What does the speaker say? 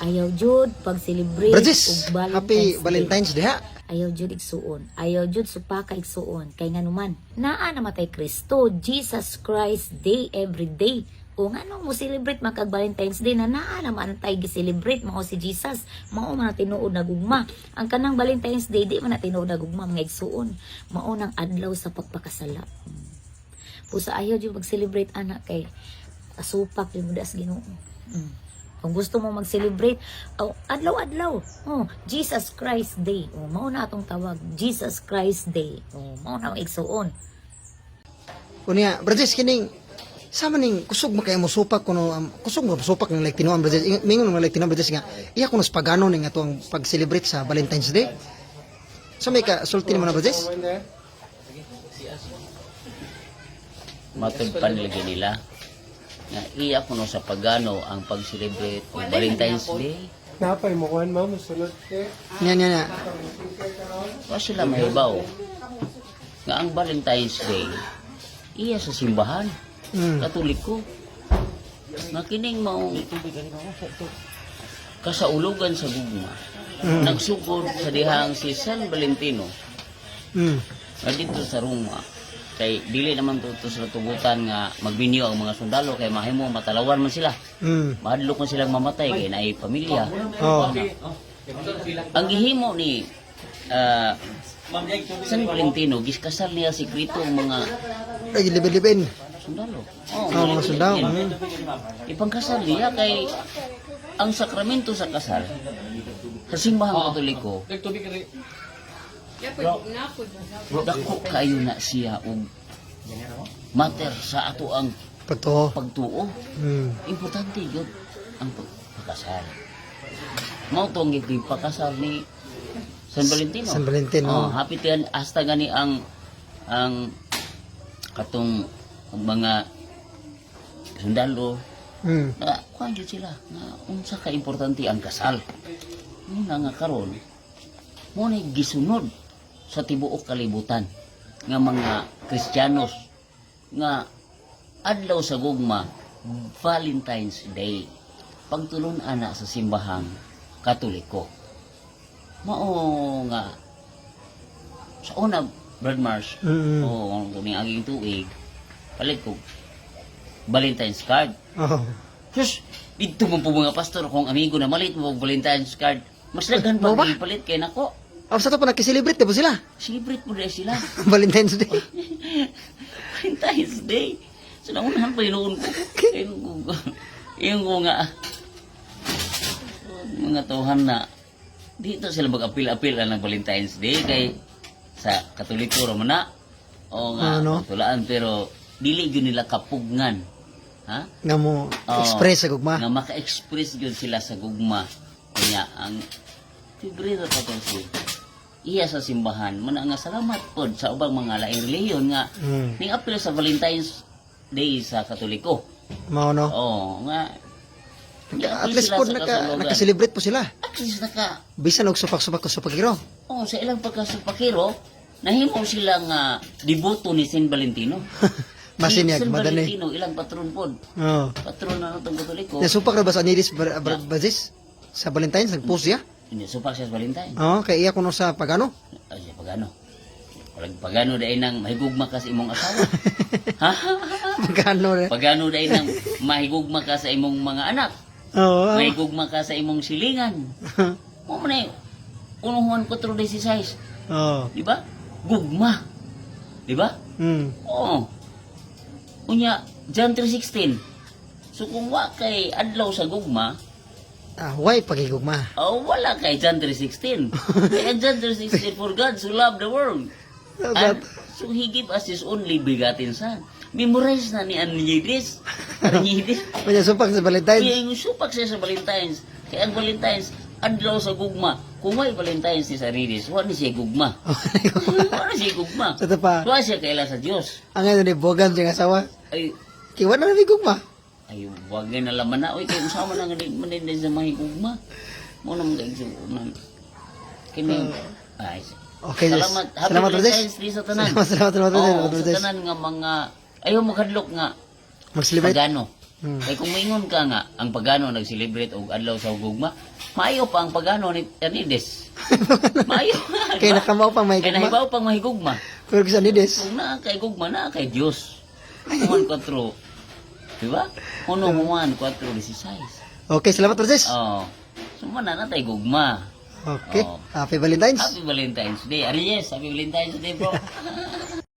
Ayaw jud pag-celebrate Bridges, og happy Day. Valentine's Day ha. Ayaw jud igsuon. Ayaw jud supaka igsuon. Kay nganuman, naa namatay Kristo, Jesus Christ Day every day. O nga nung mo celebrate makag Valentine's Day na naa naman tay gi-celebrate mao si Jesus. Mao man tinuod na gugma. Ang kanang Valentine's Day di man na tinuod na gugma mga igsuon. Mao nang adlaw sa pagpakasala. Pusa ayaw jud mag-celebrate anak kay asupak jud mo das Ginoo. Kung gusto mo mag-celebrate, adlaw-adlaw. Jesus Christ Day. Mao na atong tawag, Jesus Christ Day. Mao na ang igsuon. Kunya, Bridges kining sama ning kusog mo kay mo supak kuno kusog mo supak ng like tinuan Bridges. Mingon ng like tinuan Bridges nga iya kuno pagano ning atong pag-celebrate sa Valentine's Day. So may ka sulti mo na Bridges? Matod panlagi nila nga iya kuno sa pagano ang pag-celebrate ng Valentine's Day. Napay mo kuhan mo, musulot ke. Nya. Wa sila mahibaw nga ang Valentine's Day iya sa simbahan Katoliko nga kining mao kasaulugan sa gugma nagsugod sa dihang si San Valentino nga dito sa Roma kay dili naman to sa tugutan nga magbinyo ang mga sundalo kay mahimo matalawan man sila mahadlok man silang mamatay kay naay pamilya. Ang gihimo ni San Valentino giskasal niya sekreto ang mga Ay libin. sundalo. Mga sundalo. Ipangkasal niya kay ang sakramento sa kasal sa simbahang Katoliko. Dako kayo na siya og mater sa ato ang Pagto. pagtuo. Importante yun ang pagkasal. Mao tong ipakasal ni San Valentino. San Valentino. Happy tiyan hasta gani ang katong mga sundalo kuhan yun sila nga unsa ka importante ang kasal muna nga karon muna gisunod sa tibuok kalibutan nga mga Kristiyanos nga adlaw sa gugma Valentine's Day pagtulon ana sa simbahang Katoliko mao nga sa una Brad Mars o ning aging tuig palit ko Valentine's card. Sus, dito mo po mga pastor kung amigo na malit mo Valentine's card. Mas laghan pa palit kay nako. Sa to pa nagki-celebrate di ba sila? Celebrate mo rin sila. Valentine's Day. Valentine's Day. So naunahan pa yun ko. Yung ko nga mga tuhan na dito sila mag-apil-apil ng Valentine's Day kay sa Katoliko raman na o nga tulaan pero dili gyud nila kapugnan ha Nga mo express sa gugma. nga maka-express gyud sila sa gugma kanya ang Febrero 14 iya sa simbahan man nga salamat pod sa ubang mga laing relihiyon nga ning apil sa Valentine's Day sa Katoliko Mao no. nga At least po naka-celebrate po sila. at least Bisan og supak-supak ko sa pagiro. sa ilang pagkasupakiro nahimo sila nga deboto ni San Valentino. Masinyag, San madani. Valentino, ilang patron pod. Patron na itong Katoliko. Nasupak na ba sa Nidis Brazis? Sa Valentine's, nag-post siya? Hindi, supak siya sa Valentine. Kaya iya ko no sa pagano? Ay, siya pagano. Walang pagano dahil nang mahigugma ka sa imong asawa. Ha? Pagano rin. Pagano dahil nang mahigugma ka sa imong mga anak. Mahigugma ka sa imong silingan. Mo man eh, unuhan 4:16. Di ba? Gugma. Di ba? Oo. Unya, John 3:16. So kung wa kay adlaw sa gugma, Why pagigugma? wala kay John 3:16. Kaya John 3:16, for God so loved the world. And so he give us his only begotten son. Memorize na ni Anidis. Anidis. Kanya supak sa Valentine's. Yung supak siya sa Valentine's. Kaya ang Valentine's, adlaw sa gugma. Kung may Valentine's ni Anidis, wala siya gugma. Wala siya gugma. Sa pa. Wala siya kaila sa Diyos. Ang ano ni Bogan siyang asawa. Ay, Kiwan na nabigugma. ay, wag na laman na. Uy, kayo sama na nga din sa mga gugma. Muna mga kaigsunan. Kini, ay, Okay, salamat. Happy salamat Valentine's Day sa tanan. Salamat. Sa tanan nga mga, ayaw magkadlok nga. Mag-celebrate. Pagano. Kaya kung maingon ka nga, ang pagano nag-celebrate og adlaw sa hugugma, maayo pa ang pagano ni Anides. Maayo. Kay nakamaw pa may Kaya gugma. nahibaw pang mahigugma. Pero sa nides. Kung naa kay gugma, naa kay Diyos. 1-4. Diba? 1-4-16. Okay, salamat Brothers. Oh. Sumana na tayo gugma. Okay. Oh. Happy Valentine's. Happy Valentine's Day. Aries, Happy Valentine's Day, bro.